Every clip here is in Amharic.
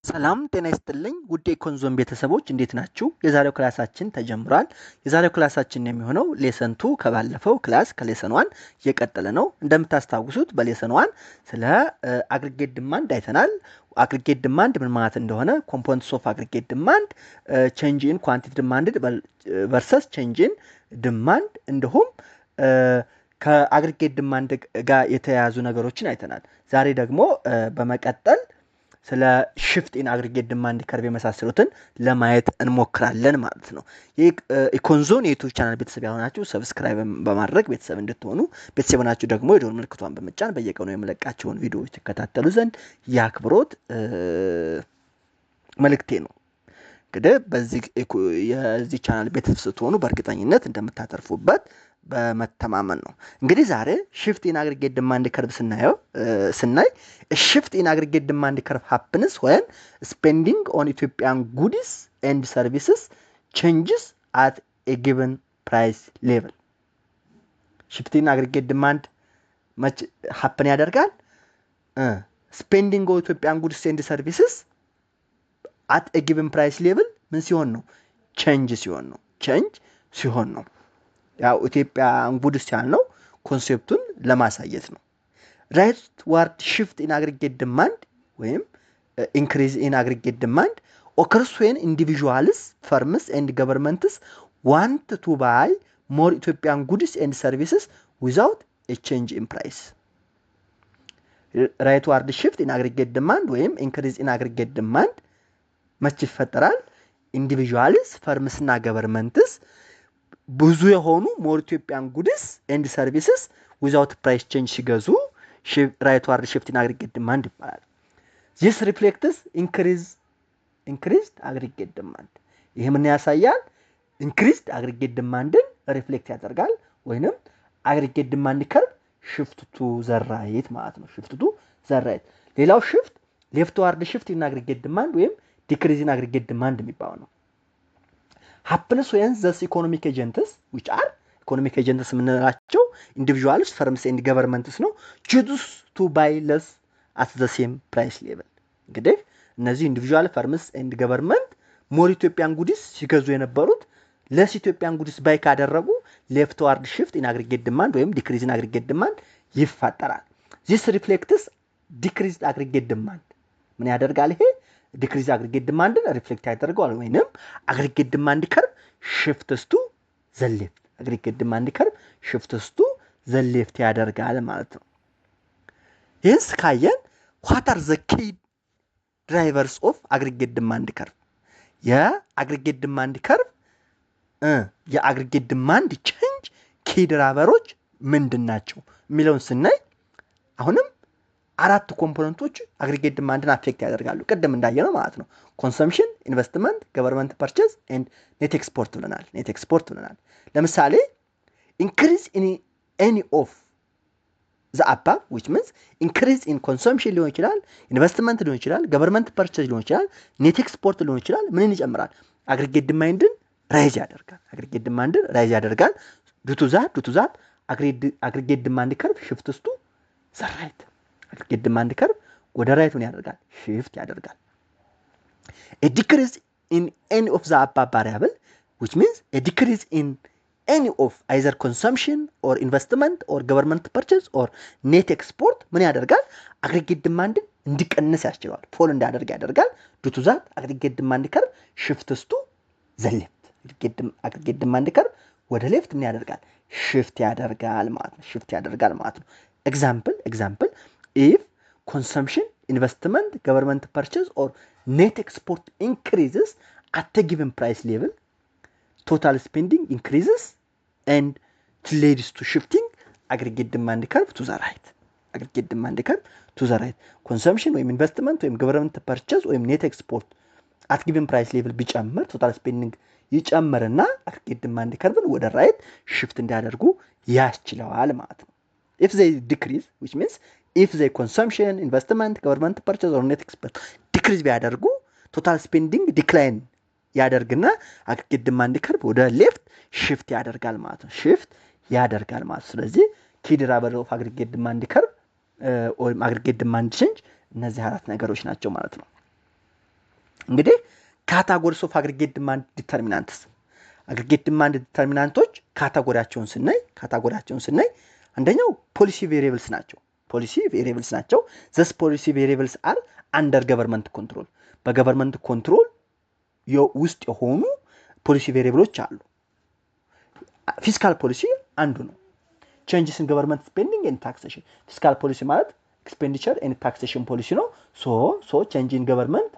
ሰላም ጤና ይስጥልኝ ውድ የኮንዞን ቤተሰቦች እንዴት ናችሁ? የዛሬው ክላሳችን ተጀምሯል። የዛሬው ክላሳችን የሚሆነው ሌሰን 2 ከባለፈው ክላስ ከሌሰን 1 እየቀጠለ ነው። እንደምታስታውሱት በሌሰን 1 ስለ አግሪጌት ዲማንድ አይተናል። አግሪጌት ዲማንድ ምን ማለት እንደሆነ፣ ኮምፖነንትስ ኦፍ አግሪጌት ዲማንድ፣ ቼንጅ ኢን ኳንቲቲ ዲማንድ ቨርሰስ ቼንጅ ኢን ዲማንድ እንዲሁም ከአግሪጌት ዲማንድ ጋር የተያያዙ ነገሮችን አይተናል። ዛሬ ደግሞ በመቀጠል ስለ ሽፍት ኢን አግሪጌት ዲማንድ ከርቭ የመሳሰሉትን ለማየት እንሞክራለን ማለት ነው። የኮንዞን የዩቲዩብ ቻናል ቤተሰብ ያሆናችሁ ሰብስክራይብ በማድረግ ቤተሰብ እንድትሆኑ፣ ቤተሰብ ናችሁ ደግሞ የደወል ምልክቷን በመጫን በየቀኑ የመለቃቸውን ቪዲዮዎች ትከታተሉ ዘንድ የአክብሮት መልእክቴ ነው። እንግዲህ የዚህ ቻናል ቤተሰብ ስትሆኑ በእርግጠኝነት እንደምታተርፉበት በመተማመን ነው። እንግዲህ ዛሬ ሽፍት ኢን አግሪጌት ዲማንድ ከርቭ ስናይ ሽፍት ኢን አግሪጌት ዲማንድ ከርቭ ሃፕንስ ወን ስፔንዲንግ ኦን ኢትዮጵያን ጉድስ ኤንድ ሰርቪስስ ቼንጅስ አት ኤ ጊቨን ፕራይስ ሌቭል። ሽፍት ኢን አግሪጌት ዲማንድ መች ሃፕን ያደርጋል? ስፔንዲንግ ኦን ኢትዮጵያን ጉድስ ኤንድ ሰርቪስስ አት ኤ ጊቨን ፕራይስ ሌቭል ምን ሲሆን ነው? ቼንጅ ሲሆን ነው። ያው ኢትዮጵያ ጉድስ ያልነው ኮንሴፕቱን ለማሳየት ነው። ራይት ዋርድ ሽፍት ኢን አግሪጌት ዲማንድ ወይም ኢንክሪዝ ኢን አግሪጌት ዲማንድ ኦከርስ ዌን ኢንዲቪዥዋልስ ፈርምስ ኤንድ ገቨርንመንትስ ዋንት ቱ ባይ ሞር ኢትዮጵያን ጉድስ ኤንድ ሰርቪስስ ዊዛውት ኤ ቼንጅ ኢን ፕራይስ። ራይት ዋርድ ሽፍት ኢን አግሪጌት ዲማንድ ወይም ኢንክሪዝ ኢን አግሪጌት ዲማንድ መች ይፈጠራል? ኢንዲቪዥዋልስ ፈርምስ እና ገቨርንመንትስ ብዙ የሆኑ ሞር ኢትዮጵያን ጉድስ ኤንድ ሰርቪስስ ዊዛውት ፕራይስ ቼንጅ ሲገዙ ራይት ዋርድ ሽፍት ኢን አግሪጌት ዲማንድ ይባላል። ዚስ ሪፍሌክትስ ኢንክሪዝድ አግሪጌት ዲማንድ። ይህ ምን ያሳያል? ኢንክሪዝድ አግሪጌት ዲማንድን ሪፍሌክት ያደርጋል። ወይንም አግሪጌት ዲማንድ ከርቭ ሽፍት ቱ ዘ ራይት ማለት ነው። ሽፍት ቱ ዘ ራይት። ሌላው ሽፍት ሌፍት ዋርድ ሽፍት ኢን አግሪጌት ዲማንድ ወይም ዲክሪዝ ኢን አግሪጌት ዲማንድ የሚባለው ነው። happens when the economic agents which are economic agents የምንላቸው individuals firms and governments ነው choose to buy less at the same price level። እንግዲህ እነዚህ individual firms and government ሞር ኢትዮጵያን ጉድስ ሲገዙ የነበሩት ለስ ኢትዮጵያን ጉድስ ባይ ካደረጉ left ward shift in aggregate demand ወይም decrease in aggregate demand ይፈጠራል። this reflects decreased aggregate demand። ምን ያደርጋል? ይሄ ዲክሪዝ አግሪጌት ዲማንድን ሪፍሌክት ያደርገዋል። ወይንም አግሪጌት ዲማንድ ከርቭ ሽፍትስ ቱ ዘ ሌፍት፣ አግሪጌት ዲማንድ ከርቭ ሽፍትስ ቱ ዘ ሌፍት ያደርጋል ማለት ነው። ይህስ ካየን what are the key drivers of አግሪጌት ዲማንድ ከርቭ? የአግሪጌት ዲማንድ ከርቭ የአግሪጌት ዲማንድ ቼንጅ ኪ ድራይቨሮች ምንድን ናቸው የሚለውን ስናይ አሁንም አራት ኮምፖነንቶች አግሪጌት ዲማንድን አፌክት ያደርጋሉ። ቅድም እንዳየነው ማለት ነው። ኮንሰምፕሽን፣ ኢንቨስትመንት፣ ገቨርንመንት ፐርቼዝ ኤንድ ኔት ኤክስፖርት ብለናል። ለምሳሌ ኢንክሪዝ ኢን ኤኒ ኦፍ ዘ አባቭ which means ኢንክሪዝ ኢን ኮንሰምፕሽን ሊሆን ይችላል፣ ኢንቨስትመንት ሊሆን ይችላል፣ ገቨርንመንት ፐርቼዝ ሊሆን ይችላል፣ ኔት ኤክስፖርት ሊሆን ይችላል። ምንን ይጨምራል? አግሪጌት ዲማንድን ራይዝ ያደርጋል። ዱቱ ዛት አግሪጌት ዲማንድ ከርቭ ሽፍትስ ቱ ዘ ራይት። አግሪጌት ዲማንድ ከርቭ ወደ ራይት ምን ያደርጋል? ሽፍት ያደርጋል። a decrease in any of the above variable which means a decrease in any of either consumption or investment or government purchase or net export ምን ያደርጋል? አግሪጌት ዲማንድን እንዲቀንስ ያስችለዋል፣ ፎል እንዳደርግ ያደርጋል። ዱቱ ዛት አግሪጌት ዲማንድ ከርቭ ሽፍትስ ቱ ዘ ሌፍት። አግሪጌት ዲማንድ ከርቭ ወደ ሌፍት ምን ያደርጋል? ሽፍት ያደርጋል ማለት ነው። ኤግዛምፕል if consumption, investment, government purchase or net export increases at a given price level, total spending increases and it leads to shifting aggregate demand curve to the right. Consumption ወይም investment ወይም government purchase ወይም net export at given price level ቢጨምር total spending ይጨምርና aggregate demand curve ወደ right shift እንዲያደርጉ ያስችለዋል ማለት ነው። if they decrease which means if the consumption, investment, government purchase or net export decrease ቢያደርጉ total spending decline ያደርግና አግሪጌት ዲማንድ ከርቭ ወደ ሌፍት ሽፍት ያደርጋል ማለት ነው። ስለዚህ ኪ ድራይቨር ኦፍ አግሪጌት ዲማንድ ከርቭ ወይም አግሪጌት ዲማንድ ቼንጅ እነዚህ አራት ነገሮች ናቸው ማለት ነው። እንግዲህ ካታጎሪስ ኦፍ አግሪጌት ዲማንድ ዲተርሚናንትስ አግሪጌት ዲማንድ ዲተርሚናንቶች ካታጎሪያቸውን ስናይ አንደኛው ፖሊሲ ቬሪየብልስ ናቸው። ዘስ ፖሊሲ ቬሪየብልስ አር አንደር ገቨርንመንት ኮንትሮል በገቨርንመንት ኮንትሮል ውስጥ የሆኑ ፖሊሲ ቬሪየብሎች አሉ። ፊስካል ፖሊሲ አንዱ ነው። ቼንጅስ ኢን ገቨርንመንት ስፔንዲንግ ኤንድ ታክሴሽን ፊስካል ፖሊሲ ማለት ኤክስፔንዲቸር ኤንድ ታክሴሽን ፖሊሲ ነው። ሶ ቼንጅ ኢን ገቨርንመንት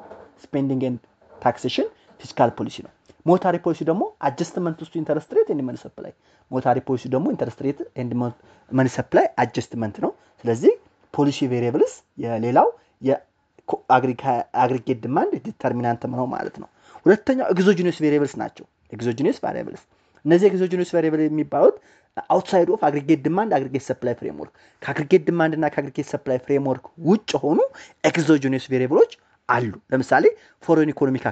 ስፔንዲንግ ኤንድ ታክሴሽን ፊስካል ፖሊሲ ነው። ሞኔታሪ ፖሊሲ ደግሞ አጀስትመንት ውስጥ ኢንተረስት ሬት ኤንድ መኒ ሰፕላይ ሞኔታሪ ፖሊሲ ደግሞ ኢንተረስት ሬት ኤንድ መኒ ሰፕላይ አጀስትመንት ነው። ስለዚህ ፖሊሲ ቬሪየብልስ የሌላው የአግሪጌት ዲማንድ ዲተርሚናንት ነው ማለት ነው። ሁለተኛው ኤግዞጂነስ ቬሪየብልስ ናቸው። ኤግዞጂነስ ቫሪየብልስ እነዚህ ኤግዞጂነስ ቫሪየብል የሚባሉት አውትሳይድ ኦፍ አግሪጌት ዲማንድ አግሪጌት ሰፕላይ ፍሬምወርክ ከአግሪጌት ዲማንድ እና ከአግሪጌት ሰፕላይ ፍሬምወርክ ውጭ ሆኑ ኤግዞጂነስ ቬሪየብሎች አሉ። ለምሳሌ ፎሬን ኢኮኖሚክ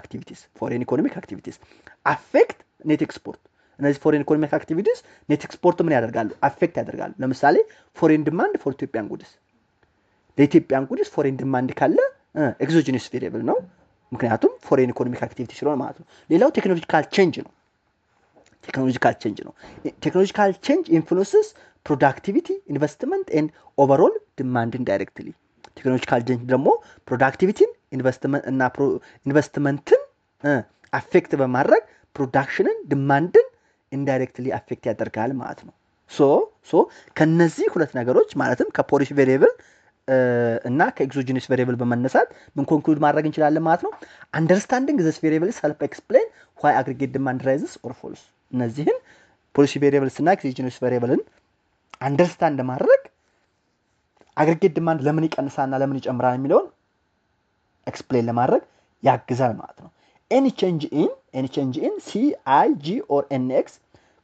አክቲቪቲስ አፌክት ኔት ኤክስፖርት እነዚህ ፎሬን ኢኮኖሚክ አክቲቪቲስ ኔት ኤክስፖርት ምን ያደርጋሉ? አፌክት ያደርጋሉ። ለምሳሌ ፎሬን ዲማንድ ፎር ኢትዮጵያን ጉድስ ለኢትዮጵያን ጉድስ ፎሬን ዲማንድ ካለ ኤግዞጂነስ ቬሪየብል ነው። ምክንያቱም ፎሬን ኢኮኖሚክ አክቲቪቲ ስለሆነ ማለት ነው። ሌላው ቴክኖሎጂካል ቼንጅ ነው። ቴክኖሎጂካል ቼንጅ ኢንፍሉንስስ ፕሮዳክቲቪቲ ኢንቨስትመንት ኤንድ ኦቨርኦል ዲማንድን ዳይሬክትሊ ቴክኖሎጂካል ቼንጅ ደግሞ ፕሮዳክቲቪቲን ኢንቨስትመንትን አፌክት በማድረግ ፕሮዳክሽንን ዲማንድን ኢንዳይሬክትሊ አፌክት ያደርጋል ማለት ነው። ሶ ከነዚህ ሁለት ነገሮች ማለትም ከፖሊሲ ቬሪየብል እና ከኤግዞጂነስ ቬሪየብል በመነሳት ምን ኮንክሉድ ማድረግ እንችላለን ማለት ነው። አንደርስታንዲንግ ዚስ ቬሪየብልስ ሄልፕ ኤክስፕሌን ዋይ አግሪጌት ዲማንድ ራይዝስ ኦር ፎልስ እነዚህን ፖሊሲ ቬሪየብልስ እና ኤግዞጂነስ ቬሪየብልን አንደርስታንድ ማድረግ አግሪጌት ዲማንድ ለምን ይቀንሳልና ለምን ይጨምራል የሚለውን ኤክስፕሌን ለማድረግ ያግዛል ማለት ነው። any change in CIG or NX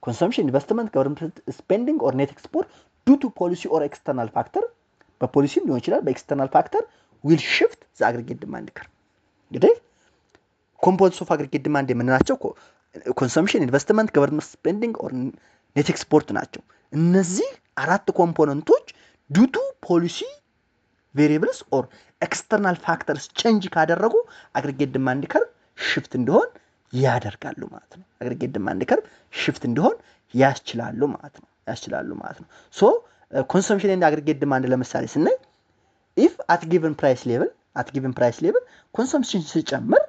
consumption investment government spending or net export due to policy or external factor በፖሊሲም ሊሆን ይችላል በኤክስተርናል ፋክተር will shift the aggregate demand curve እንግዲህ ኮምፖነንትስ ኦፍ አግሪጌት ዲማንድ የምንላቸው ኮንሰምፕሽን ኢንቨስትመንት ገቨርንመንት ስፔንዲንግ ኦር ኔት ኤክስፖርት ናቸው። እነዚህ አራት ኮምፖነንቶች ዲዩ ቱ ፖሊሲ ቬሪየብልስ ኦር ኤክስተርናል ፋክተርስ ቼንጅ ካደረጉ አግሪጌት ዲማንድ ከርቭ ሽፍት እንዲሆን ያደርጋሉ ማለት ነው። አግሪጌት ዲማንድ ከርቭ ሽፍት እንዲሆን ያስችላሉ ማለት ነው። ሶ ኮንሰምፕሽን ኤንድ አግሪጌት ዲማንድ ለምሳሌ ስናይ ኢፍ አት ጊቨን ፕራይስ ሌቭል ኮንሰምፕሽን ሲጨምር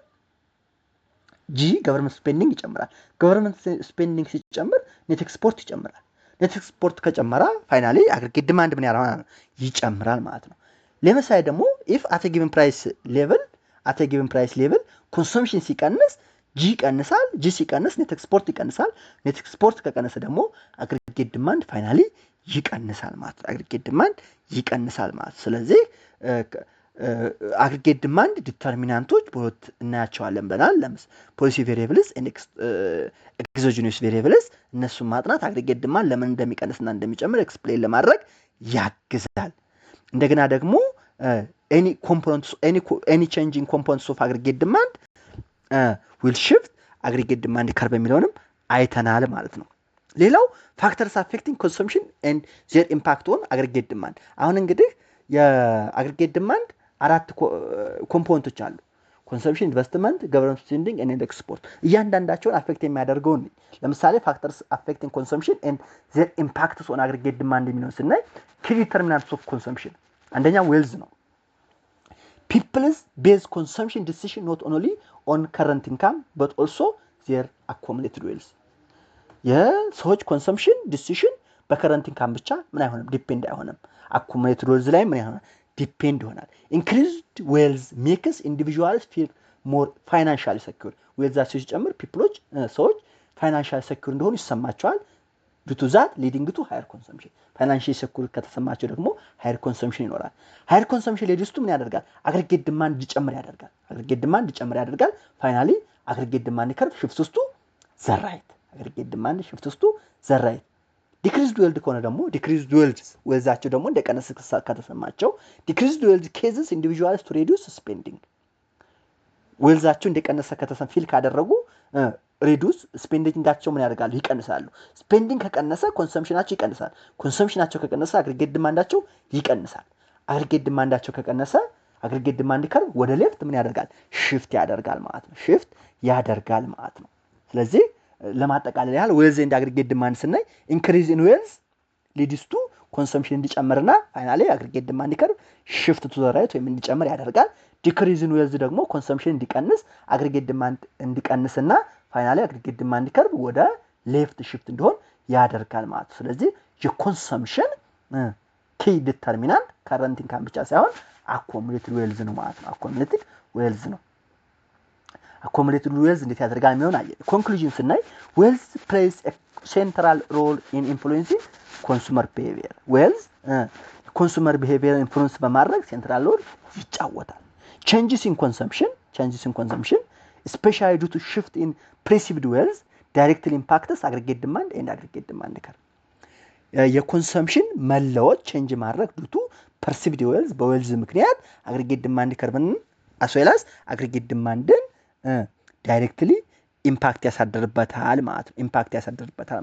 ጂ ገቨርንመንት ስፔንዲንግ ይጨምራል። ገቨርንመንት ስፔንዲንግ ሲጨምር ኔት ኤክስፖርት ይጨምራል። ኔት ኤክስፖርት ከጨመረ ፋይናሊ አግሪጌት ዲማንድ ምን ያደርጋል? ይጨምራል ማለት ነው። ለምሳሌ ደግሞ ኢፍ አት ጊቨን ፕራይስ ሌቭል ኮንሰምፕሽን ሲቀንስ ጂ ይቀንሳል። ጂ ሲቀንስ ኔት ኤክስፖርት ይቀንሳል። ኔት ኤክስፖርት ከቀነሰ ደግሞ አግሪጌት ዲማንድ ፋይናሊ ይቀንሳል ማለት ስለዚህ አግሪጌት ዲማንድ ዲተርሚናንቶች በሁለት እናያቸዋለን ብለናል። ፖሊሲ ቬሪየብልስ ኤግዞጂነስ ቬሪየብልስ እነሱን ማጥናት አግሪጌት ዲማንድ ለምን እንደሚቀንስና እንደሚጨምር ኤክስፕሌን ለማድረግ ያግዛል። እንደገና ደግሞ any change in components of aggregate demand will shift aggregate demand curve የሚለውንም አይተናል ማለት ነው። ሌላው ፋክተርስ አፌክቲንግ ኮንሰምፕሽን ኤንድ ዜር ኢምፓክት ኦን አግሪጌት ዲማንድ አሁን እንግዲህ የአግሪጌት ዲማንድ አራት ኮምፖነንቶች አሉ። ኮንሰምፕሽን ኢንቨስትመንት ገቨርንመንት ስፔንዲንግ ኤንድ ኤክስፖርት እያንዳንዳቸውን አፌክት የሚያደርገውን ለምሳሌ ፋክተርስ አፌክቲንግ ኮንሰምፕሽን ኤንድ ዜር ኢምፓክትስ ኦን አግሪጌት ዲማንድ የሚለውን ስናይ ኪ ዲተርሚናንትስ ኦፍ ኮንሰምፕሽን አንደኛ ዌልዝ ነው። ፒፕልስ ቤዝ ኮንሰምፕሽን ዲሲዥን ኖት ኦንሊ ኦን ከረንት ኢንካም በት ኦልሶ ዜር አኮሙሌትድ ዌልዝ የሰዎች ኮንሰምፕሽን ዲሲዥን በከረንት ኢንካም ብቻ ምን አይሆንም ዲፔንድ አይሆንም። አኩሙሌትድ ዌልዝ ላይ ምን ይሆናል ዲፔንድ ይሆናል። ኢንክሪዝድ ዌልዝ ሜክስ ኢንዲቪጁዋልስ ፊል ሞር ፋይናንሻሊ ሰኪዩር ዌልዛቸው ሲጨምር ፒፕሎች ሰዎች ፋይናንሻሊ ሰኪዩር እንደሆኑ ይሰማቸዋል። ቱ ዛት ሊዲንግ ቱ ሃየር ኮንሰምፕሽን ፋይናንሻሊ ሰኪዩር ከተሰማቸው ደግሞ ሃየር ኮንሰምፕሽን ይኖራል። ሃየር ኮንሰምፕሽን ሌዲስቱ ምን ያደርጋል? አግሪጌት ዲማንድ ይጨምር ያደርጋል። ፋይናሊ አግሪጌት ዲማንድ ከርቭ ሽፍትስ ቱ ዘ ራይት ዲክሪዝድ ዌልዝ ከሆነ ደግሞ ዲክሪዝድ ዌልዛቸው ደግሞ እንደቀነሰ ከተሰማቸው ዲክሪዝድ ዌልዝ ኬዝስ ኢንዲቪጁዋልስ ቱ ሪዲዩስ ስፔንዲንግ ዌልዛቸው እንደቀነሰ ከተሰማ ፊል ካደረጉ ሪዲዩስ ስፔንዲንጋቸው ምን ያደርጋሉ? ይቀንሳሉ። ስፔንዲንግ ከቀነሰ ኮንሰምፕሽናቸው ይቀንሳል። ኮንሰምፕሽናቸው ከቀነሰ አግሪጌት ዲማንዳቸው ይቀንሳል። አግሪጌት ዲማንዳቸው ከቀነሰ አግሪጌት ዲማንድ ከርቭ ወደ ሌፍት ምን ያደርጋል ሽፍት ያደርጋል ማለት ነው ሽፍት ያደርጋል ማለት ነው ስለዚህ ለማጠቃለል ያህል ዌልዝ ኤንድ አግሪጌት ዲማንድ ስናይ ኢንክሪዝ ኢን ዌልዝ ሊድስ ቱ ኮንሰምፕሽን እንዲጨምርና ፋይናሊ አግሪጌት ዲማንድ ከርቭ ሽፍት ቱ ዘ ራይት ወይም እንዲጨምር ያደርጋል ዲክሪዝ ኢን ዌልዝ ደግሞ ኮንሰምፕሽን እንዲቀንስ አግሪጌት ዲማንድ እንዲቀንስና ፋይናሊ አግሪጌት ዲማንድ ከርቭ ወደ ሌፍት ሽፍት እንዲሆን ያደርጋል ማለት ነው ስለዚህ የኮንሰምፕሽን ኪ ዲተርሚናንት ከረንት ኢንካም ብቻ ሳይሆን አኮሙሌትድ ዌልዝ ነው ማለት ነው አኮሙሌትድ ዌልዝ ነው አኮሙሌትድ ዌልዝ እንዴት ያደርጋል የሚሆን አየ ኮንክሉዥን ስናይ ዌልዝ ፕሌይስ ኤ ሴንትራል ሮል ኢን ኢንፍሉዌንሲንግ ኮንሱመር ቢሄቪየር ዌልዝ ኮንሱመር ቢሄቪየር ኢንፍሉዌንስ በማድረግ ሴንትራል ሮል ይጫወታል changes in consumption especially due to shift in perceived wealth directly impacts aggregate demand and aggregate demand curve የኮንሰምፕሽን መለወጥ ቼንጅ ማድረግ ዱቱ perceived wealth በዌልዝ ምክንያት aggregate demand curve as well as aggregate demand directly impact ያሳደርበታል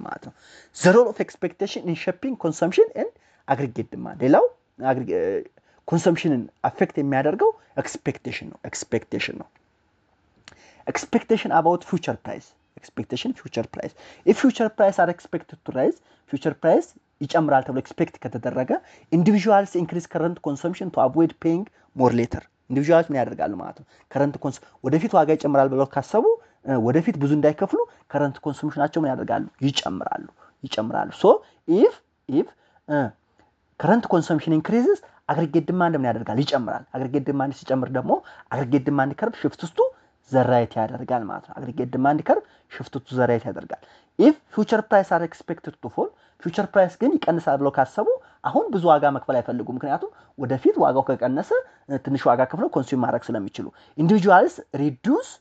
ማለት ነው the role of expectation in shaping consumption and aggregate demand ሌላው ኮንሰምፕሽንን አፌክት የሚያደርገው ኤክስፔክቴሽን ነው expectation about future price if future price are expected to rise future price ይጨምራል ተብሎ ኤክስፔክት ከተደረገ individuals increase current consumption to avoid paying more later individuals ምን ያደርጋሉ ማለት ነው current ወደፊት ዋጋ ይጨምራል ብለው ካሰቡ ወደፊት ብዙ እንዳይከፍሉ current consumptionናቸው ምን ያደርጋሉ ይጨምራሉ so if current consumption increases aggregate demand ምን ያደርጋል ይጨምራል aggregate demand ሲጨምር ደግሞ aggregate demand curve shift to the right ያደርጋል ማለት ነው aggregate demand curve shift to the right ያደርጋል if future price are expected to fall future price ግን ይቀንሳል ብለው ካሰቡ አሁን ብዙ ዋጋ መክፈል አይፈልጉ ምክንያቱም ወደፊት ዋጋው ከቀነሰ ትንሽ ዋጋ ከፍለው ኮንሱም ማድረግ ስለሚችሉ individuals reduce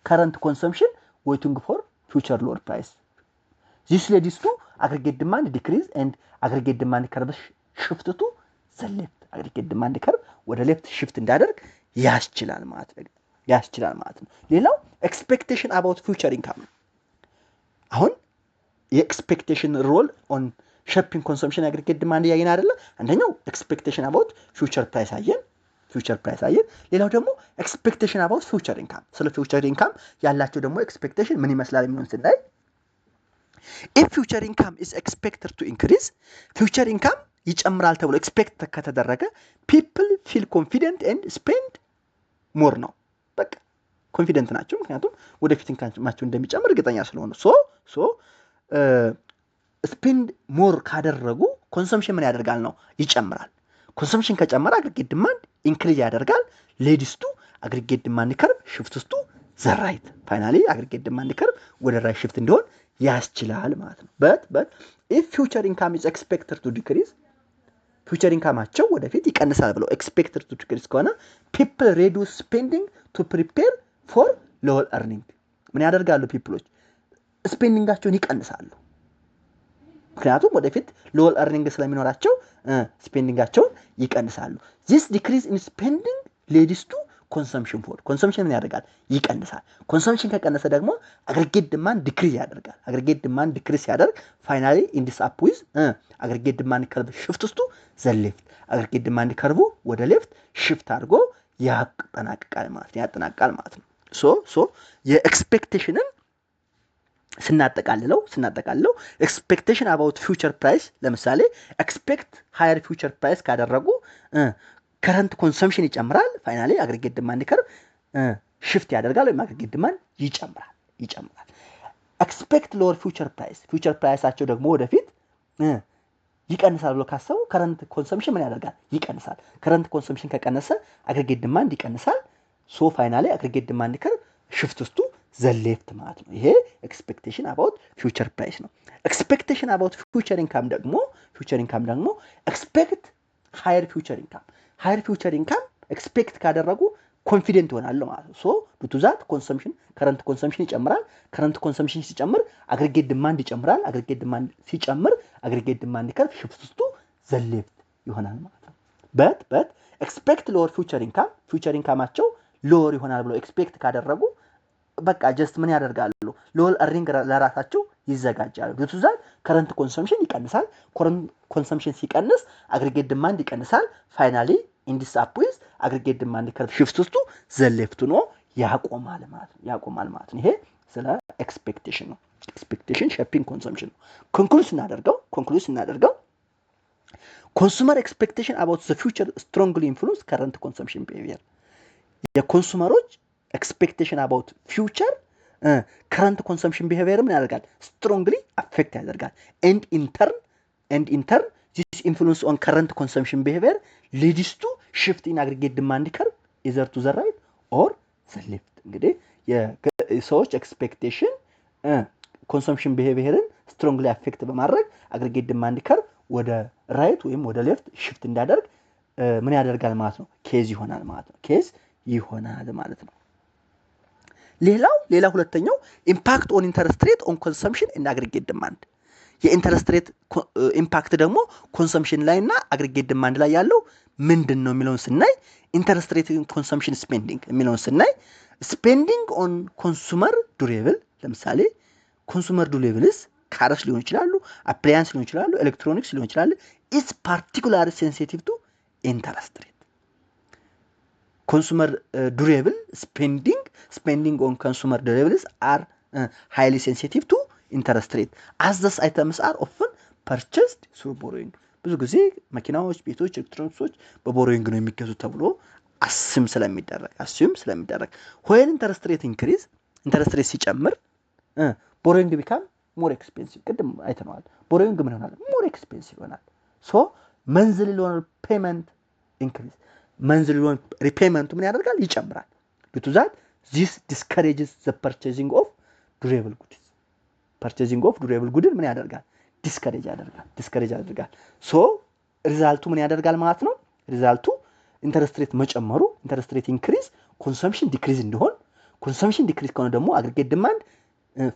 current consumption waiting for future lower price this leads to aggregate demand decrease and aggregate demand curve shift to the left aggregate demand curve ወደ ሌፍት shift እንዲያደርግ ያስችላል ማለት ነው ሌላው expectation about future income አሁን የኤክስፔክቴሽን ሮል ኦን shaping consumption aggregate demand ያየን አይደለ አንደኛው expectation about future price አየን ሌላው ደግሞ expectation about future income ስለ future income ያላቸው ደግሞ expectation ምን ይመስላል የሚሆን ስናይ if future income is expected to increase future income ይጨምራል ተብሎ ኤክስፔክት ከተደረገ people feel confident and spend more ነው በቃ ኮንፊደንት ናቸው ምክንያቱም ወደፊት ኢንካማቸው እንደሚጨምር እርግጠኛ ስለሆነ ሶ spend more ካደረጉ ኮንሰምፕሽን ምን ያደርጋል ነው ይጨምራል ኮንሰምፕሽን ከጨመረ aggregate demand increase ያደርጋል leads to aggregate demand curve shifts to the right finally aggregate demand curve ወደ right shift እንዲሆን ያስችላል ማለት ነው but if future income is expected to decrease future incomeአቸው ወደፊት ይቀንሳል ብለው expected to decrease ከሆነ people reduce spending to prepare for lower earning ምን ያደርጋሉ ፒፕሎች ስፔንዲንጋቸውን ይቀንሳሉ ምክንያቱም ወደፊት lower earning ስለሚኖራቸው ስፔንዲንጋቸውን ይቀንሳሉ this decrease in spending leads to consumption fall consumption ምን ያደርጋል ይቀንሳል consumption ከቀነሰ ደግሞ aggregate demand decrease ያደርጋል aggregate demand decrease ያደርግ finally in this up with aggregate demand curve shifts to the left aggregate demand curve ወደ left shift አድርጎ ያጠናቅቃል ማለት ነው ሶ የኤክስፔክቴሽንን ስናጠቃልለው expectation about future price ለምሳሌ expect higher future price ካደረጉ current consumption ይጨምራል finally aggregate demand curve shift ያደርጋል ወይ aggregate demand ይጨምራል expect lower future priceአቸው ደግሞ ወደፊት ይቀንሳል ብሎ ካሰቡ current consumption ምን ያደርጋል ይቀንሳል current consumption ከቀነሰ aggregate demand ይቀንሳል so finally aggregate demand curve shifts to the left ማለት ነው ይሄ expectation about future price ነው expectation about future income ደግሞ expect higher future income expect ካደረጉ ኮንፊደንት ይሆናሉ ማለት ነው so due to that current consumption ይጨምራል current consumption ሲጨምር aggregate demand ይጨምራል aggregate demand ሲጨምር aggregate demand curve shifts to the left ይሆናል ማለት ነው but expect lower future incomeአቸው lower ይሆናል ብለው expect ካደረጉ በቃ just ምን ያደርጋሉ lower earning ለራሳቸው ይዘጋጃሉ due to that current consumption ይቀንሳል current consumption ሲቀንስ aggregate demand ይቀንሳል finally ኢንዲስ አፕ ዊዝ አግሪጌት ዲማንድ ከርቭ ሽፍትስ ቱ ዘ ሌፍት ነው ያቆማል ማለት ነው። ይሄ ስለ ኤክስፔክቴሽን ነው። ኤክስፔክቴሽን ሼፒንግ ኮንሰምፕሽን ነው። ኮንክሉድ ስናደርገው ኮንሱመር ኤክስፔክቴሽን አባውት ዘ ፊውቸር ስትሮንግሊ ኢንፍሉዌንስ ከረንት ኮንሰምፕሽን ቢሄቪየር። የኮንሱመሮች ኤክስፔክቴሽን አባውት ፊውቸር ከረንት ኮንሰምፕሽን ቢሄቪየር ምን ያደርጋል? ስትሮንግሊ አፌክት ያደርጋል። ኤንድ ኢንተርን this influence on current consumption behavior leads to shift in aggregate demand curve either to the right or the left። እንግዲህ የሰዎች ኤክስፔክቴሽን ኮንሰምፕሽን ቢሄቪየርን ስትሮንግሊ አፌክት በማድረግ አግሪጌት ዲማንድ ከርቭ ወደ ራይት ወይም ወደ ሌፍት ሽፍት እንዲያደርግ ምን ያደርጋል ማለት ነው? ኬዝ ይሆናል ማለት ነው። ሌላ ሁለተኛው ኢምፓክት ኦን ኢንተረስት ሬት ኦን ኮንሰምፕሽን ኤንድ አግሪጌት ዲማንድ። የኢንተረስት ሬት ኢምፓክት ደግሞ ኮንሰምፕሽን ላይ እና አግሪጌት ዲማንድ ላይ ያለው ምንድን ነው የሚለውን ስናይ ኢንተረስት ሬት ኮንሰምፕሽን ስፔንዲንግ የሚለውን ስናይ ስፔንዲንግ ኦን ኮንሱመር ዱሬብል፣ ለምሳሌ ኮንሱመር ዱሬብልስ ካርስ ሊሆን ይችላሉ፣ አፕላያንስ ሊሆን ይችላሉ፣ ኤሌክትሮኒክስ ሊሆን ይችላሉ። ኢዝ ፓርቲኩላር ሴንሲቲቭ ቱ ኢንተረስት ሬት። ኮንሱመር ዱሬብል ስፔንዲንግ ኦን ኮንሱመር ዱሬብልስ አር ሃይሊ ሴንሲቲቭ ቱ ኢንተረስት ሬት as these items are often purchased through borrowing። ብዙ ጊዜ መኪናዎች፣ ቤቶች፣ ኤሌክትሮኒክሶች በቦሮዊንግ ነው የሚገዙት ተብሎ አስም ስለሚደረግ when interest rate increase ኢንተረስት ሬት ሲጨምር ቦሮዊንግ become more expensive። ቅድም አይተነዋል። ቦሮዊንግ ምን ይሆናል? more expensive ይሆናል። so monthly loan payment increase monthly loan repayment ምን ያደርጋል? ይጨምራል። due to that this discourages the purchasing of durable goods። ፐርቼዚንግ ኦፍ ዱሬብል ጉድን ምን ያደርጋል? ዲስከሬጅ ያደርጋል። ሶ ሪዛልቱ ምን ያደርጋል ማለት ነው? ሪዛልቱ ኢንተረስት ሬት መጨመሩ፣ ኢንተረስት ሬት ኢንክሪዝ ኮንሰምፕሽን ዲክሪዝ እንዲሆን፣ ኮንሰምፕሽን ዲክሪዝ ከሆነ ደግሞ አግሪጌት ዲማንድ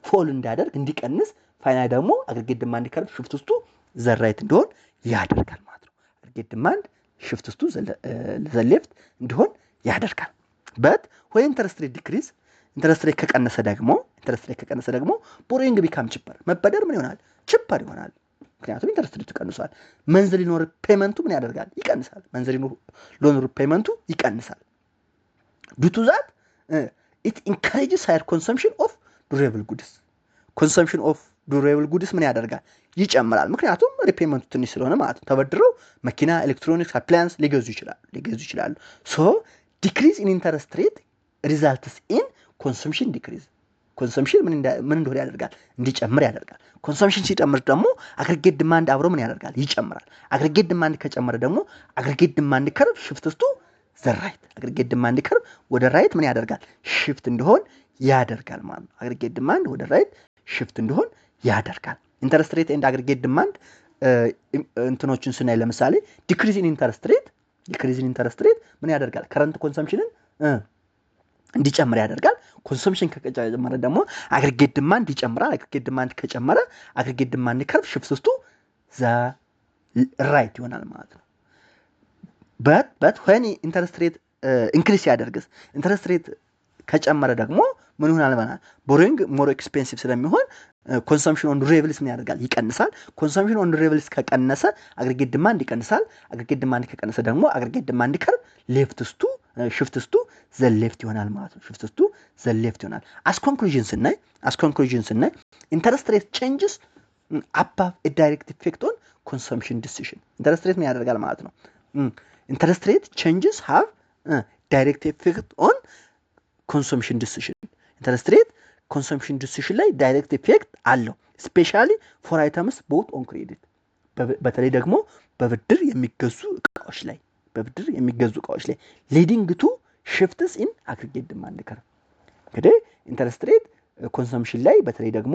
ፎል እንዲቀንስ፣ ፋይናል ደግሞ አግሪጌት ዲማንድ ከርቭ ሽፍት ውስጡ ዘራይት እንዲሆን ያደርጋል ማለት ነው። አግሪጌት ዲማንድ ሽፍት ውስጡ ዘሌፍት እንዲሆን ያደርጋል። በት ወይ ኢንተረስት ሬት ዲክሪዝ ኢንተረስት ሬት ከቀነሰ ደግሞ ቦሮዊንግ ቢካም ቺፐር፣ መበደር ምን ይሆናል? ቺፐር ይሆናል። ምክንያቱም ኢንተረስት ሬቱ ቀንሷል። መንዝሊ ሎን ፔመንቱ ምን ያደርጋል? ይቀንሳል። መንዝሊ ሎን ፔመንቱ ይቀንሳል። ዱ ቱ ዛት ኢት ኢንካሬጅስ ሃየር ኮንሰምፕሽን ኦፍ ዱሬብል ጉድስ። ኮንሰምፕሽን ኦፍ ዱሬብል ጉድስ ምን ያደርጋል? ይጨምራል። ምክንያቱም ሪፔመንቱ ትንሽ ስለሆነ ማለት ነው። ተበድረው መኪና፣ ኤሌክትሮኒክስ፣ አፕላያንስ ሊገዙ ይችላሉ። ሶ ዲክሪዝ ኢን ኢንተረስት ሬት ሪዛልትስ ኢን ኮንሰምፕሽን ዲክሪዝ። ኮንሰምፕሽን ምን እንደሆነ ያደርጋል? እንዲጨምር ያደርጋል። ኮንሰምፕሽን ሲጨምር ደግሞ አግሪጌት ዲማንድ አብሮ ምን ያደርጋል? ይጨምራል። አግሪጌት ዲማንድ ከጨመረ ደግሞ አግሪጌት ዲማንድ ከርቭ ሽፍትስ ቱ ዘ ራይት። አግሪጌት ዲማንድ ከርቭ ወደ ራይት ምን ያደርጋል? ሽፍት እንዲሆን ያደርጋል ማለት ነው። አግሪጌት ዲማንድ ወደ ራይት ሽፍት እንዲሆን ያደርጋል። ኢንተረስት ሬት ኤንድ አግሪጌት ዲማንድ እንትኖችን ስናይ ለምሳሌ ዲክሪዝ ኢን ኢንተረስት ሬት ምን ያደርጋል? ከረንት ኮንሰምፕሽንን እንዲጨምር ያደርጋል። ኮንሰምፕሽን ከጨመረ ደግሞ አግሪጌት ዲማንድ ይጨምራል። አግሪጌት ዲማንድ ከጨመረ አግሪጌት ዲማንድ ከርቭ ሽፍትስ ቱ ዘ ራይት ይሆናል ማለት ነው። በት when ኢንተረስት ሬት ኢንክሪዝ ያደርግስ ኢንተረስት ሬት ከጨመረ ደግሞ ምን ይሆናል ማለት ቦሮዊንግ ሞር ኤክስፔንሲቭ ስለሚሆን ኮንሰምፕሽን ኦን ዱሬብልስ ምን ያደርጋል? ይቀንሳል። ኮንሰምፕሽን ኦን ዱሬብልስ ከቀነሰ አግሪጌት ዲማንድ ይቀንሳል። አግሪጌት ዲማንድ ከቀነሰ ደግሞ አግሪጌት ዲማንድ ከርቭ ሌፍትስ ቱ ሽፍትስ ቱ ዘ ሌፍት ይሆናል ማለት ነው። ሽፍትስ ቱ ዘ ሌፍት ይሆናል። አስ ኮንክሉዥን ስናይ ኢንተረስት ሬት ቼንጅስ አባቭ ኤ ዳይሬክት ኢፌክት ኦን ኮንሰምፕሽን ዲሲዥን። ኢንተረስት ሬት ምን ያደርጋል ማለት ነው? ኢንተረስት ሬት ቼንጅስ ሃቭ ዳይሬክት ኢፌክት ኦን ኮንሰምፕሽን ዲሲዥን። ኢንተረስት ሬት ኮንሰምፕሽን ዲሲዥን ላይ ዳይሬክት ኢፌክት አለው። ስፔሻሊ ፎር አይተምስ ቦት ኦን ክሬዲት፣ በተለይ ደግሞ በብድር የሚገዙ እቃዎች ላይ ሊዲንግ ቱ ሽፍትስ ኢን አግሪጌት ዲማንድ ከርቭ። እንግዲህ ኢንተረስት ሬት ኮንሰምፕሽን ላይ በተለይ ደግሞ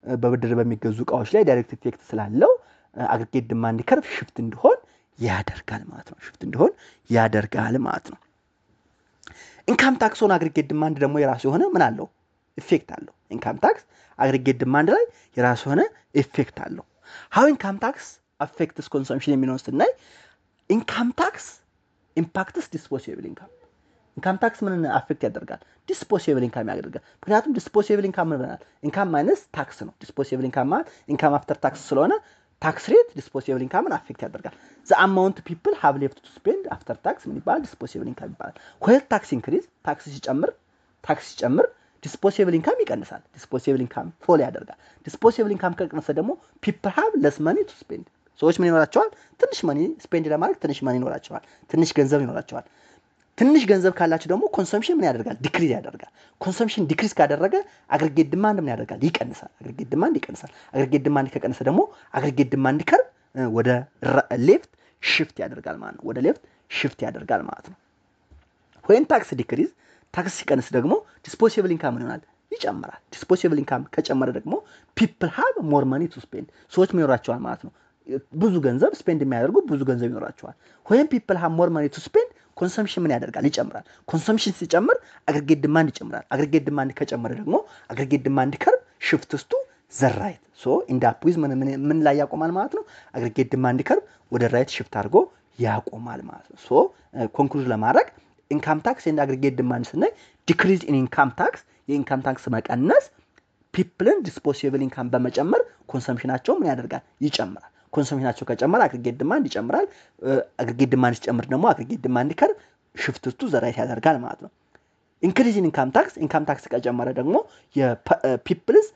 በብድር በሚገዙ እቃዎች ላይ ዳይሬክት ኢፌክት ስላለው አግሪጌት ዲማንድ ከርቭ ሽፍት እንዲሆን ያደርጋል ማለት ነው። ኢንካም ታክስ ኦን አግሪጌት ዲማንድ ደግሞ የራሱ የሆነ ምን አለው? ኢፌክት አለው። ኢንካም ታክስ አግሪጌት ዲማንድ ላይ የራሱ የሆነ ኢፌክት አለው። ሃው ኢንካም ታክስ አፌክትስ ኮንሰምፕሽን የሚለውን ስናይ ኢንካም ታክስ ኢምፓክትስ ዲስፖሲብል ኢንካም። ኢንካም ታክስ ምን አፌክት ያደርጋል? ዲስፖሲብል ኢንካም ያደርጋል። ምክንያቱም ዲስፖሲብል ኢንካም ምን ብለናል? ኢንካም ማይነስ ታክስ ነው። ዲስፖሲብል ኢንካም ማለት ኢንካም አፍተር ታክስ ስለሆነ ታክስ ሬት ዲስፖሲብል ኢንካምን አፌክት ያደርጋል the amount people have left to spend after tax ምን ይባላል ዲስፖሲብል ኢንካም ይባላል when tax increase ታክስ ሲጨምር ዲስፖሲብል ኢንካም ይቀንሳል ዲስፖሲብል ኢንካም ፎል ያደርጋል ዲስፖሲብል ኢንካም ከቀነሰ ደግሞ people have less money to spend ሰዎች ምን ይኖራቸዋል ትንሽ ማኒ ስፔንድ ለማድረግ ትንሽ ማኒ ይኖራቸዋል ትንሽ ገንዘብ ይኖራቸዋል ትንሽ ገንዘብ ካላችሁ ደግሞ ኮንሰምፕሽን ምን ያደርጋል ዲክሪዝ ያደርጋል ኮንሰምፕሽን ዲክሪዝ ካደረገ አግሪጌት ዲማንድ ምን ያደርጋል ይቀንሳል አግሪጌት ዲማንድ ከቀነሰ ደግሞ አግሪጌት ዲማንድ ከርቭ ወደ ሌፍት ሽፍት ያደርጋል ማለት ነው ወደ ሌፍት ሽፍት ያደርጋል ማለት ነው when tax decrease ታክስ ሲቀንስ ደግሞ ዲስፖሲብል ኢንካም ይሆናል ይጨምራል ዲስፖሲብል ኢንካም ከጨመረ ደግሞ people have more money to spend ሰዎች ምን ይኖራቸዋል ማለት ነው ብዙ ገንዘብ ስፔንድ የሚያደርጉ ብዙ ገንዘብ ይኖራቸዋል when people have more money to spend ኮንሰምፕሽን ምን ያደርጋል ይጨምራል ኮንሰምፕሽን ሲጨምር አግሪጌት ዲማንድ ይጨምራል አግሪጌት ዲማንድ ከጨመረ ደግሞ አግሪጌት ዲማንድ ከርቭ ሽፍትስ ቱ ዘ ራይት ሶ ኢን ዳት ዊዝ ምን ላይ ያቆማል ማለት ነው አግሪጌት ዲማንድ ከርቭ ወደ ራይት ሽፍት አድርጎ ያቆማል ማለት ነው ሶ ኮንክሉድ ለማድረግ ኢንካም ታክስ ኤንድ አግሪጌት ዲማንድ ስናይ ዲክሪዝ ኢን ኢንካም ታክስ የኢንካም ታክስ መቀነስ ፒፕልን ዲስፖሲብል ኢንካም በመጨመር ኮንሰምፕሽናቸው ምን ያደርጋል ይጨምራል ኮንሰምፕሽናቸው ከጨመረ አግሪጌት ዲማንድ ይጨምራል አግሪጌት ዲማንድ ሲጨምር ደግሞ አግሪጌት ዲማንድ ከርቭ ሽፍትስ ቱ ዘ ራይት ያደርጋል ማለት ነው ኢንክሪዝ ኢን ኢንካም ታክስ ከጨመረ ደግሞ የፒፕልስ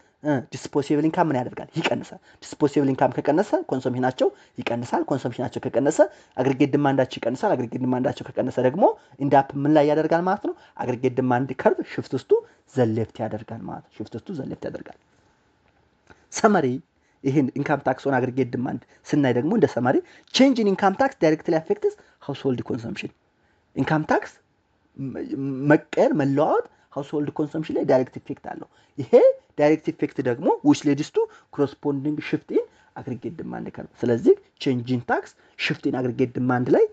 ዲስፖሲብል ኢንካም ምን ያደርጋል ይቀንሳል ዲስፖሲብል ኢንካም ከቀነሰ ኮንሰምፕሽናቸው ይቀንሳል ኮንሰምፕሽናቸው ከቀነሰ አግሪጌት ዲማንዳቸው ይቀንሳል አግሪጌት ዲማንዳቸው ከቀነሰ ደግሞ ኢንዳፕ ምን ላይ ያደርጋል ማለት ነው አግሪጌት ዲማንድ ከርቭ ሽፍትስ ቱ ዘ ሌፍት ያደርጋል ማለት ሽፍትስ ቱ ዘ ሌፍት ያደርጋል ሰመሪ ይሄን ኢንካም ታክስ ኦን አግሪጌት ዲማንድ ስናይ ደግሞ እንደ ሰማሪ ቼንጅ ኢን ኢንካም ታክስ ዳይሬክትሊ አፌክትስ ሃውስሆልድ ኮንሰምፕሽን ኢንካም ታክስ መቀየር መለዋወጥ ሃውስሆልድ ኮንሰምፕሽን ላይ ዳይሬክት ኢፌክት አለው ይሄ ዳይሬክት ኢፌክት ደግሞ which leads to corresponding shift in aggregate demand ከርቭ ስለዚህ ቼንጅ ኢን ታክስ shift in aggregate demand ላይ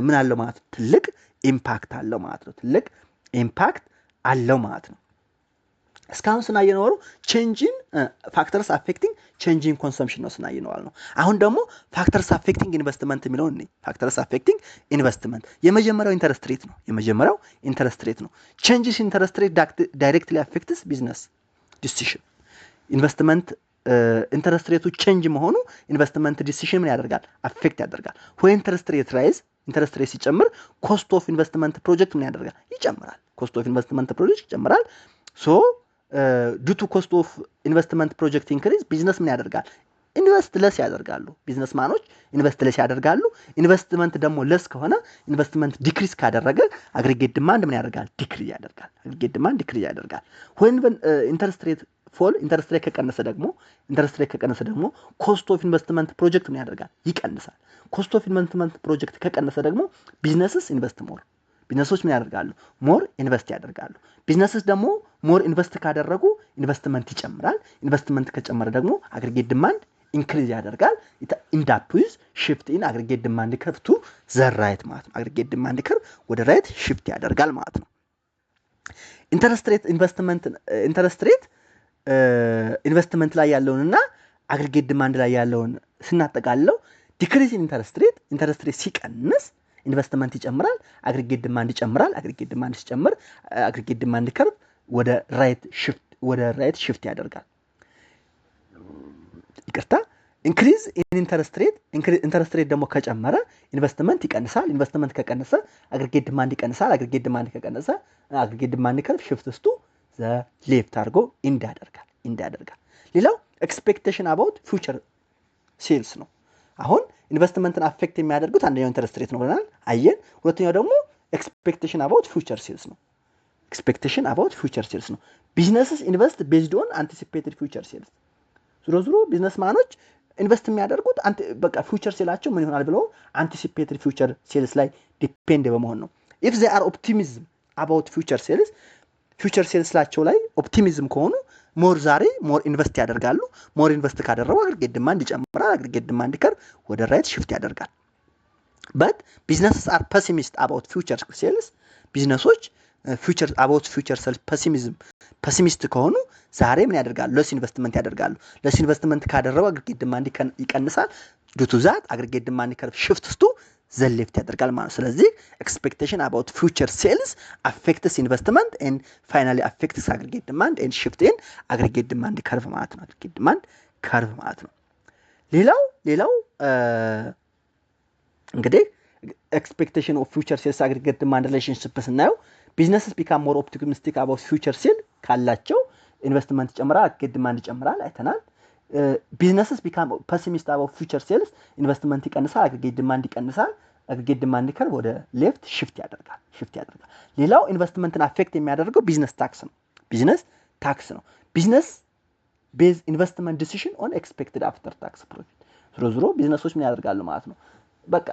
ምን አለው ማለት ትልቅ ኢምፓክት አለው ማለት ነው ትልቅ ኢምፓክት አለው ማለት ነው እስካሁን ስናየነው ቼንጂን ፋክተርስ አፌክቲንግ ቼንጂን ኮንሰምፕሽን ነው ስናየነው ነው አሁን ደግሞ ፋክተርስ አፌክቲንግ ኢንቨስትመንት የሚለው ነው ፋክተርስ አፌክቲንግ ኢንቨስትመንት የመጀመሪያው ኢንተረስት ሬት ነው ቼንጅስ ኢንተረስት ሬት ዳይሬክትሊ አፌክትስ ቢዝነስ ዲሲዥን ኢንቨስትመንት ኢንተረስት ሬቱ ቼንጅ መሆኑ ኢንቨስትመንት ዲሲዥን ምን ያደርጋል አፌክት ያደርጋል ወይ ኢንተረስት ሬት ራይዝ ኢንተረስት ሬት ሲጨምር ኮስት ኦፍ ኢንቨስትመንት ፕሮጀክት ምን ያደርጋል ይጨምራል ኮስት ኦፍ ኢንቨስትመንት ፕሮጀክት ይጨምራል ሶ due to cost of investment project increase business ምን ያደርጋል ኢንቨስት ለስ ያደርጋሉ ቢዝነስማኖች ኢንቨስት ለስ ያደርጋሉ ኢንቨስትመንት ደግሞ ለስ ከሆነ ኢንቨስትመንት ዲክሪዝ ካደረገ አግሪጌት ዲማንድ ምን ያደርጋል ዲክሪዝ ያደርጋል when interest rate fall interest rate ከቀነሰ ደግሞ cost of investment project ምን ያደርጋል ይቀንሳል cost of investment project ከቀነሰ ደግሞ businesses invest more ቢዝነሶች ምን ያደርጋሉ ሞር ኢንቨስት ያደርጋሉ ቢዝነስስ ደግሞ ሞር ኢንቨስት ካደረጉ ኢንቨስትመንት ይጨምራል ኢንቨስትመንት ከጨመረ ደግሞ አግሪጌት ዲማንድ ኢንክሪዝ ያደርጋል ኢንዳፕ ዊዝ ሽፍት ኢን አግሪጌት ዲማንድ ከርቭ ቱ ዘ ራይት ማለት ነው አግሪጌት ዲማንድ ከርቭ ወደ ራይት ሽፍት ያደርጋል ማለት ነው ኢንተረስት ሬት ኢንቨስትመንት ላይ ያለውንና አግሪጌት ዲማንድ ላይ ያለውን ስናጠቃልለው ዲክሪዝ ኢን ኢንተረስት ሬት ሲቀንስ ኢንቨስትመንት ይጨምራል አግሪጌት ዲማንድ ይጨምራል አግሪጌት ዲማንድ ሲጨምር አግሪጌት ዲማንድ ከርቭ ወደ ራይት ሽፍት ያደርጋል ይቅርታ ኢንክሪዝ ኢን ኢንተረስት ሬት ደግሞ ከጨመረ ኢንቨስትመንት ይቀንሳል ኢንቨስትመንት ከቀነሰ አግሪጌት ዲማንድ ይቀንሳል አግሪጌት ዲማንድ ከቀነሰ አግሪጌት ዲማንድ ከርቭ ሽፍትስ ቱ ዘ ሌፍት አድርጎ ኢንድ ያደርጋል ሌላው ኤክስፔክቴሽን አባውት ፊውቸር ሴልስ ነው አሁን ኢንቨስትመንትን አፌክት የሚያደርጉት አንደኛው ኢንተረስት ሬት ነው ብለናል አየን ሁለተኛው ደግሞ ኤክስፔክቴሽን አባውት ፊውቸር ሴልስ ነው ቢዝነስስ ኢንቨስት ቤዝድ ኦን አንቲሲፔትድ ፊውቸር ሴልስ ዙሮ ቢዝነስማኖች ኢንቨስት የሚያደርጉት በቃ ፊውቸር ሴላቸው ምን ይሆናል ብለው አንቲሲፔትድ ፊውቸር ሴልስ ላይ ዲፔንድ በመሆን ነው if they are optimism about future sales ላቸው ላይ ኦፕቲሚዝም ከሆኑ ሞር ኢንቨስት ያደርጋሉ ሞር ኢንቨስት ካደረጉ አግሪጌት ዲማንድ ይጨምራል አግሪጌት ዲማንድ ከርቭ ወደ ራይት ሽፍት ያደርጋል but businesses are pessimist about future sales ቢዝነሶች future sales ፔሲሚስት ከሆኑ ዛሬ ምን ያደርጋሉ ለስ ኢንቨስትመንት ያደርጋሉ ለስ ኢንቨስትመንት ካደረጉ አግሪጌት ዲማንድ ይቀንሳል due to that aggregate demand curve shifts to the left ያደርጋል ማለት ስለዚህ expectation about future sales affects investment and finally affects aggregate demand and shift in aggregate demand curve ማለት ነው aggregate demand curve ማለት ነው ሌላው እንግዲህ expectation of future sales aggregate demand relationship ስናየው businesses become more optimistic about future sale ካላቸው ኢንቨስትመንት ይጨምራል፣ aggregate demand ይጨምራል አይተናል። businesses become pessimistic about future sales ኢንቨስትመንት ይቀንሳል፣ aggregate demand ይቀንሳል። aggregate demand ከርቭ ወደ ሌፍት ሽፍት ያደርጋል። ሌላው ኢንቨስትመንትን አፌክት የሚያደርገው ቢዝነስ ታክስ ነው። ቢዝነስ ቤዝ ኢንቨስትመንት ዲሲዥን ኦን ኤክስፔክትድ አፍተር ታክስ ፕሮፊት። ዞሮ ቢዝነሶች ምን ያደርጋሉ ማለት ነው? በቃ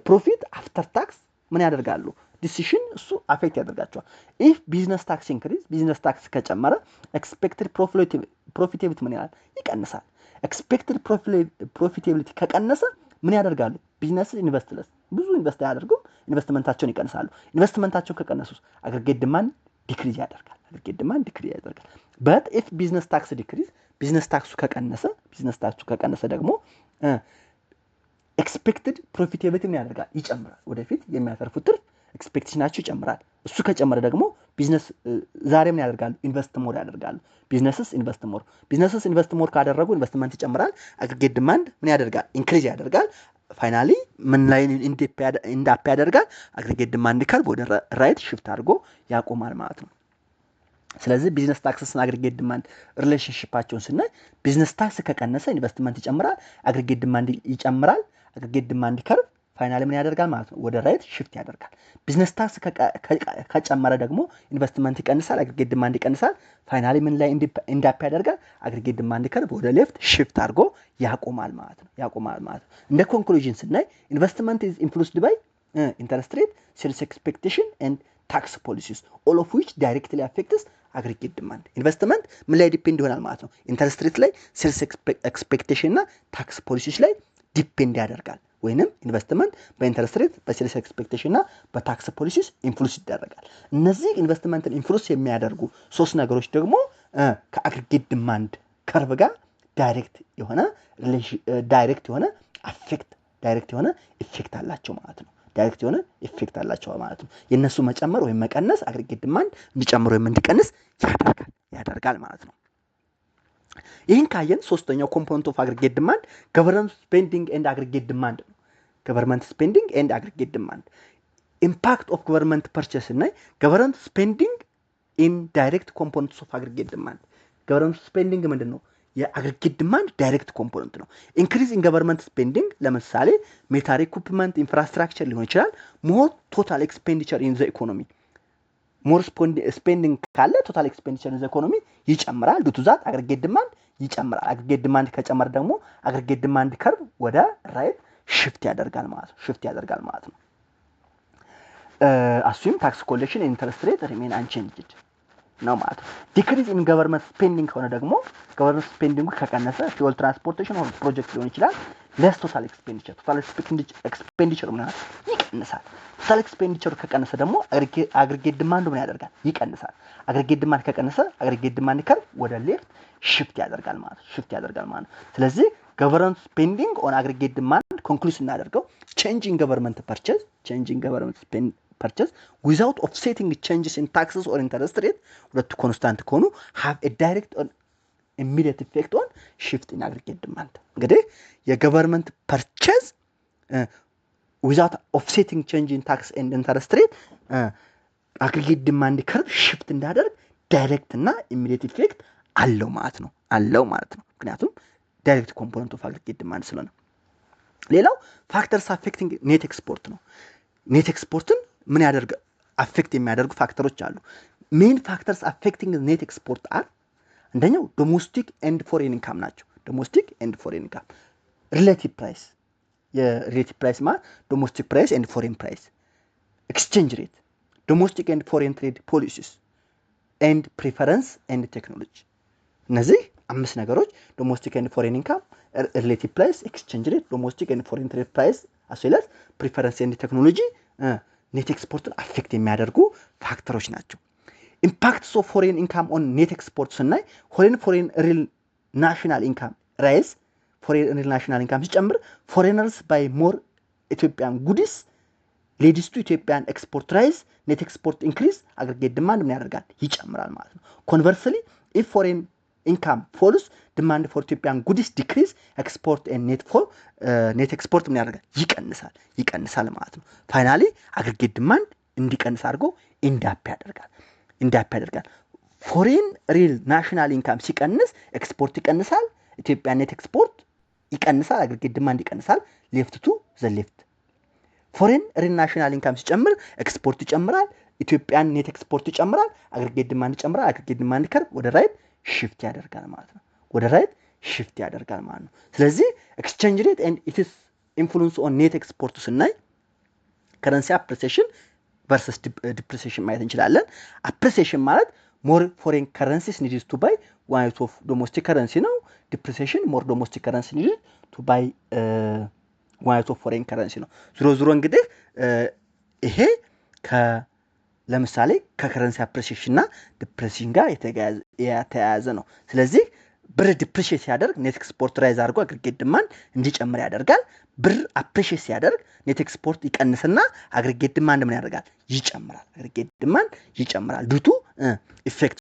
ፕሮፊት አፍተር ታክስ ምን ያደርጋሉ? ዲሲዥን እሱ አፌክት ያደርጋቸዋል። ኢፍ ቢዝነስ ታክስ ኢንክሪዝ ቢዝነስ ታክስ ከጨመረ ኤክስፔክትድ ፕሮፊታቢሊቲ ምን ይላል? ይቀንሳል። ኤክስፔክትድ ፕሮፊታቢሊቲ ከቀነሰ ምን ያደርጋሉ? ቢዝነስ ኢንቨስትለስ ብዙ ኢንቨስት ያደርጉም ኢንቨስትመንታቸውን ይቀንሳሉ። ኢንቨስትመንታቸው ከቀነሱስ አግሪጌት ዲማንድ ዲክሪዝ ያደርጋል። በት ኢፍ ቢዝነስ ታክስ ዲክሪዝ ቢዝነስ ታክሱ ከቀነሰ ደግሞ ኤክስፔክትድ ፕሮፊታቢሊቲ ምን ያደርጋል? ይጨምራል። ወደፊት የሚያተርፉት ትርፍ ኤክስፔክቴሽናቸው ይጨምራል። እሱ ከጨመረ ደግሞ ቢዝነስ ዛሬ ምን ያደርጋሉ? ኢንቨስት ሞር ያደርጋሉ። ቢዝነስስ ኢንቨስት ሞር ካደረጉ ኢንቨስትመንት ይጨምራል። አግሪጌት ዲማንድ ምን ያደርጋል? ኢንክሪዝ ያደርጋል። ፋይናሊ ምን ላይ ኢንዳፕ ያደርጋል? አግሪጌት ዲማንድ ከርቭ ወደ ራይት ሽፍት አድርጎ ያቆማል ማለት ነው። ስለዚህ ቢዝነስ ታክስና አግሪጌት ዲማንድ ሪሌሽንሺፓቸውን ስናይ ቢዝነስ ታክስ ከቀነሰ ኢንቨስትመንት ይጨምራል፣ አግሪጌት ዲማንድ ይጨምራል። አግሪጌት ዲማንድ ከርቭ ፋይናሊ ምን ያደርጋል ማለት ነው? ወደ ራይት ሽፍት ያደርጋል። ቢዝነስ ታክስ ከጨመረ ደግሞ ኢንቨስትመንት ይቀንሳል፣ አግሪጌት ዲማንድ ይቀንሳል። ፋይናሊ ምን ላይ ኢንዳፕ ያደርጋል? አግሪጌት ዲማንድ ከርቭ ወደ ሌፍት ሽፍት አድርጎ ያቆማል ማለት ነው። እንደ ኮንክሉዥን ስናይ ኢንቨስትመንት ኢዝ ኢንፍሉስድ ባይ ኢንተረስት ሬት፣ ሴልስ ኤክስፔክቴሽን ኤንድ ታክስ ፖሊሲስ ኦል ኦፍ ዊች ዳይሬክትሊ አፌክትስ አግሪጌት ዲማንድ። ኢንቨስትመንት ምን ላይ ዲፔንድ ይሆናል ማለት ነው? ኢንተረስት ሬት ላይ፣ ሴልስ ኤክስፔክቴሽን እና ታክስ ፖሊሲስ ላይ ዲፔንድ ያደርጋል። ወይንም ኢንቨስትመንት በኢንተረስት ሬት፣ በሴልስ ኤክስፔክቴሽን እና በታክስ ፖሊሲስ ኢንፍሉስ ይደረጋል። እነዚህ ኢንቨስትመንትን ኢንፍሉስ የሚያደርጉ ሶስት ነገሮች ደግሞ ከአግሪጌት ዲማንድ ከርቭ ጋር ዳይሬክት የሆነ ኢፌክት አላቸው ማለት ነው። የነሱ መጨመር ወይም መቀነስ አግሪጌት ዲማንድ እንዲጨምር ወይም እንዲቀንስ ያደርጋል ማለት ነው። ይህን ካየን ሶስተኛው ኮምፖነንት ኦፍ አግሪጌት ዲማንድ ገቨርንመንት ስፔንዲንግ ኤንድ አግሪጌት ዲማንድ ነው። ኢምፓክት ኦፍ ገቨርንመንት ፐርቼስ እና ገቨርንመንት ስፔንዲንግ ኢን ዳይሬክት ኮምፖነንትስ ኦፍ አግሪጌት ዲማንድ። ገቨርንመንት ስፔንዲንግ ምንድን ነው? የአግሪጌት ዲማንድ ዳይሬክት ኮምፖነንት ነው። ኢንክሪዝ ኢን ገቨርንመንት ስፔንዲንግ ለምሳሌ ሚሊታሪ ኢኩፕመንት፣ ኢንፍራስትራክቸር ሊሆን ይችላል። ሞር ቶታል ኤክስፔንዲቸር ኢን ዘ ኢኮኖሚ ሞር ስፔንዲንግ ካለ ቶታል ኤክስፔንዲቸር ኢን ዘ ኢኮኖሚ ይጨምራል። ዱ ቱ ዛት አግሪጌት ዲማንድ ይጨምራል። አግሪጌት ዲማንድ ከጨመረ ደግሞ አግሪጌት ዲማንድ ከርቭ ወደ ራይት ሽፍት ያደርጋል ማለት ነው። አሱም ታክስ ኮሌክሽን ኢንተረስት ሬት ሪሜን አንቼንጅድ ነው ማለት ነው። ዲክሪዝ ኢን ገቨርንመንት ስፔንዲንግ ከሆነ ደግሞ ገቨርንመንት ስፔንዲንጉ ከቀነሰ ፊውል ትራንስፖርቴሽን ኦር ፕሮጀክት ሊሆን ይችላል። ለስ ቶታል ኤክስፔንዲቸር ምን ያህል ይቀንሳል። ቶታል ኤክስፔንዲቸር ከቀነሰ ደግሞ አግሪጌት ዲማንድ ምን ያደርጋል? ይቀንሳል። አግሪጌት ዲማንድ ከቀነሰ አግሪጌት ዲማንድ ከርቭ ወደ ሌፍት ሽፍት ያደርጋል ማለት ነው። ስለዚህ ገቨርንመንት ስፔንዲንግ ኦን አግሪጌት ዲማንድ ኮንክሉድ እናደርገው ቼንጂንግ ገቨርንመንት ፐርቼዝ ዊዛውት ኦፍሴቲንግ ቼንጅስ ኢን ታክስስ ኦር ኢንተረስት ሬት ሁለቱ ኮንስታንት ከሆኑ ሃቭ ኤ ዳይሬክት ኦን ኢሚዲየት ኢፌክት ኦን ሽፍት ኢን አግሪጌት ዲማንድ። እንግዲህ የገቨርንመንት ፐርቼዝ ዊዛውት ኦፍሴቲንግ ቼንጅ ኢን ታክስ ኤንድ ኢንተረስት ሬት አግሪጌት ዲማንድ ከርቭ ሽፍት እንዳደርግ ዳይሬክት እና ኢሚዲየት ኢፌክት አለው ማለት ነው። ምክንያቱም ዳይሬክት ኮምፖነንት ኦፍ አግሪጌት ዲማንድ ስለሆነ። ሌላው ፋክተርስ አፌክቲንግ ኔት ኤክስፖርት ነው። ኔት ኤክስፖርትን ምን ያደርግ አፌክት የሚያደርጉ ፋክተሮች አሉ። ሜን ፋክተርስ አፌክቲንግ ኔት ኤክስፖርት አር አንደኛው ዶሜስቲክ ኤንድ ፎሬን ኢንካም ናቸው። ሪሌቲቭ ፕራይስ የሪሌቲቭ ፕራይስ ማለት ዶሜስቲክ ፕራይስ ኤንድ ፎሬን ፕራይስ፣ ኤክስቼንጅ ሬት፣ ዶሜስቲክ ኤንድ ፎሬን ትሬድ ፖሊሲስ ኤንድ ፕሪፈረንስ ኤንድ ቴክኖሎጂ። እነዚህ አምስት ነገሮች ዶሜስቲክ ኤንድ ፎሬን ኢንካም፣ ሪሌቲቭ ፕራይስ፣ ኤክስቼንጅ ሬት፣ ዶሜስቲክ ኤንድ ፎሬን ትሬድ ፕራይስ አስዌላስ ፕሪፈረንስ ኤንድ ቴክኖሎጂ ኔት ኤክስፖርትን አፌክት የሚያደርጉ ፋክተሮች ናቸው። ኢምፓክትስ ኦፍ ፎሬን ኢንካም ኦን ኔት ኤክስፖርት ስናይ ፎሬን ሪል ናሽናል ኢንካም ራይዝ፣ ፎሬን ሪል ናሽናል ኢንካም ሲጨምር ፎሬነርስ ባይ ሞር ኢትዮጵያን ጉዲስ ሌዲስ ቱ ኢትዮጵያን ኤክስፖርት ራይዝ፣ ኔት ኤክስፖርት ኢንክሪዝ፣ አግሪጌት ዲማንድ ምን ያደርጋል? ይጨምራል ማለት ነው። ኮንቨርስሊ ኢፍ ፎሬን ኢንካም ፎልስ ዲማንድ ፎር ኢትዮጵያን ጉድስ ዲክሪዝ ኤክስፖርት ኤንድ ኔት ኤክስፖርት ምን ያደርጋል? ይቀንሳል ማለት ነው። ፋይናሊ አግሪጌት ዲማንድ እንዲቀንስ አድርጎ ኢንዳፕ ያደርጋል። ፎሬን ሪል ናሽናል ኢንካም ሲቀንስ ኤክስፖርት ይቀንሳል። ኢትዮጵያ ኔት ኤክስፖርት ይቀንሳል። አግሪጌት ዲማንድ ይቀንሳል። ሌፍት ቱ ዘ ሌፍት። ፎሬን ሪል ናሽናል ኢንካም ሲጨምር ኤክስፖርት ይጨምራል። ኢትዮጵያን ኔት ኤክስፖርት ይጨምራል። አግሪጌት ዲማንድ ይጨምራል። አግሪጌት ዲማንድ ከርቭ ወደ ራይት ሽፍት ያደርጋል ማለት ነው። ስለዚህ ኤክስቼንጅ ሬት ኤንድ ኢትስ ኢንፍሉዌንስ ኦን ኔት ኤክስፖርት ስናይ ከረንሲ አፕሪሲዬሽን ቨርሰስ ዲፕሪሲዬሽን ማየት እንችላለን። አፕሪሲዬሽን ማለት ሞር ፎሬን ከረንሲስ ኒድስ ቱ ባይ ዋን ኦፍ ዶሜስቲክ ከረንሲ ነው። ዲፕሪሲዬሽን ሞር ዶሜስቲክ ከረንሲ ኒድስ ቱ ባይ ዋን ኦፍ ፎሬን ከረንሲ ነው። ዞሮ እንግዲህ ይሄ ለምሳሌ ከከረንሲ አፕሪሲዬሽን እና ዲፕሪሲዬሽን ጋር የተያያዘ ነው። ስለዚህ ብር ዲፕሪሺየት ሲያደርግ ኔት ኤክስፖርት ራይዝ አድርጎ አግሪጌት ዲማንድ እንዲጨምር ያደርጋል። ብር አፕሪሺየት ሲያደርግ ኔት ኤክስፖርት ይቀንስና አግሪጌት ዲማንድ ምን ያደርጋል? ይጨምራል። አግሪጌት ዲማንድ ይጨምራል ዱቱ ኢፌክት